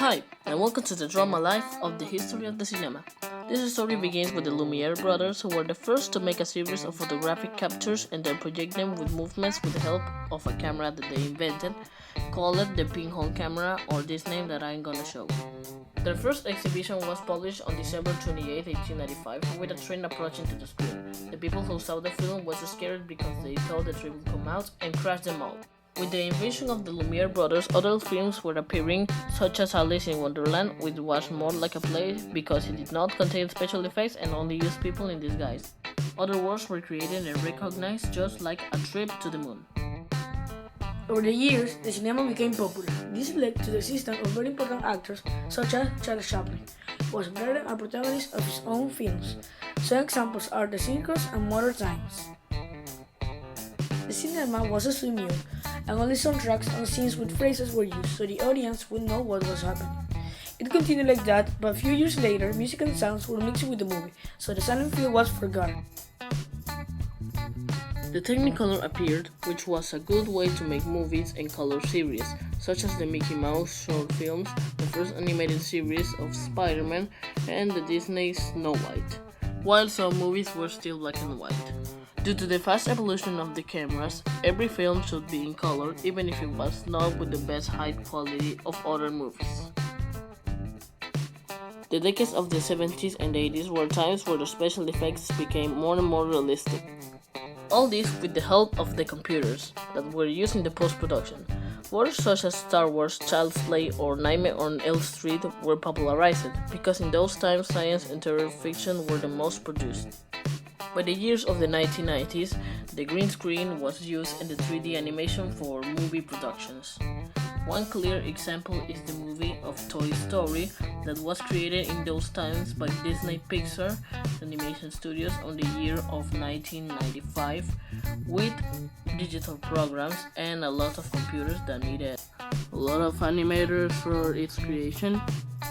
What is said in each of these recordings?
Hi, and welcome to the drama life of the history of the cinema. This story begins with the Lumiere brothers, who were the first to make a series of photographic captures and then project them with movements with the help of a camera that they invented, called the pinhole camera, or this name that I'm gonna show. Their first exhibition was published on December 28, 1895, with a train approaching to the screen. The people who saw the film were scared because they thought the train would come out and crash them all. With the invention of the Lumiere brothers, other films were appearing, such as Alice in Wonderland, which was more like a play because it did not contain special effects and only used people in disguise. Other works were created and recognized, just like A Trip to the Moon. Over the years, the cinema became popular. This led to the existence of very important actors such as Charles Chaplin, who was writer and protagonist of his own films. Some examples are The Circus and Modern Times. The cinema was a studio, and only soundtracks and scenes with phrases were used so the audience would know what was happening. It continued like that, but a few years later, music and sounds were mixed with the movie, so the silent film was forgotten. The Technicolor appeared, which was a good way to make movies and color series, such as the Mickey Mouse short films, the first animated series of Spider-Man, and the Disney Snow White, while some movies were still black and white. Due to the fast evolution of the cameras, every film should be in color, even if it was not with the best high quality of other movies. The decades of the 70s and 80s were times where the special effects became more and more realistic. All this with the help of the computers that were used in the post-production. Works such as Star Wars, Child's Play, or Nightmare on Elm Street were popularized, because in those times science and terror fiction were the most produced. By the years of the 1990s, the green screen was used in the 3D animation for movie productions. One clear example is the movie of Toy Story that was created in those times by Disney Pixar Animation Studios on the year of 1995, with digital programs and a lot of computers that needed a lot of animators for its creation,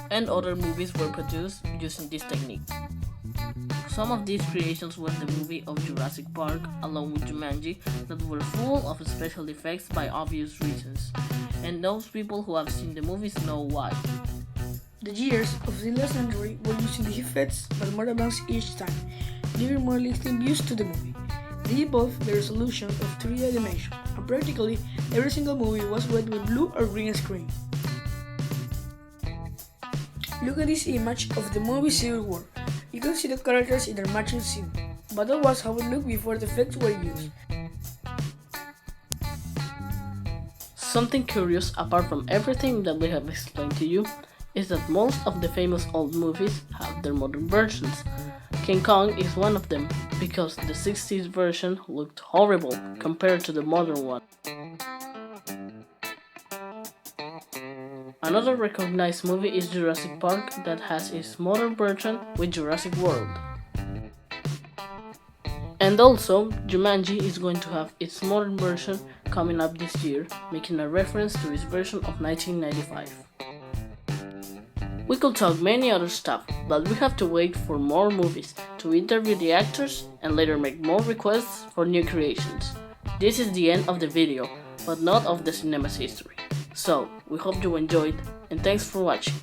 and other movies were produced using this technique. Some of these creations were the movie of Jurassic Park, along with Jumanji, that were full of special effects by obvious reasons, and those people who have seen the movies know why. The years of the last century were using the effects, but more advanced each time, giving more realistic views to the movie. They evolved the resolution of 3D animation, and practically every single movie was red with blue or green screen. Look at this image of the movie Civil War. You can see the characters in their matching scene, but that was how it looked before the effects were used. Something curious, apart from everything that we have explained to you, is that most of the famous old movies have their modern versions. King Kong is one of them, because the 60s version looked horrible compared to the modern one. Another recognized movie is Jurassic Park, that has its modern version with Jurassic World. And also, Jumanji is going to have its modern version coming up this year, making a reference to its version of 1995. We could talk many other stuff, but we have to wait for more movies to interview the actors and later make more requests for new creations. This is the end of the video, but not of the cinema's history. So, we hope you enjoyed, and thanks for watching.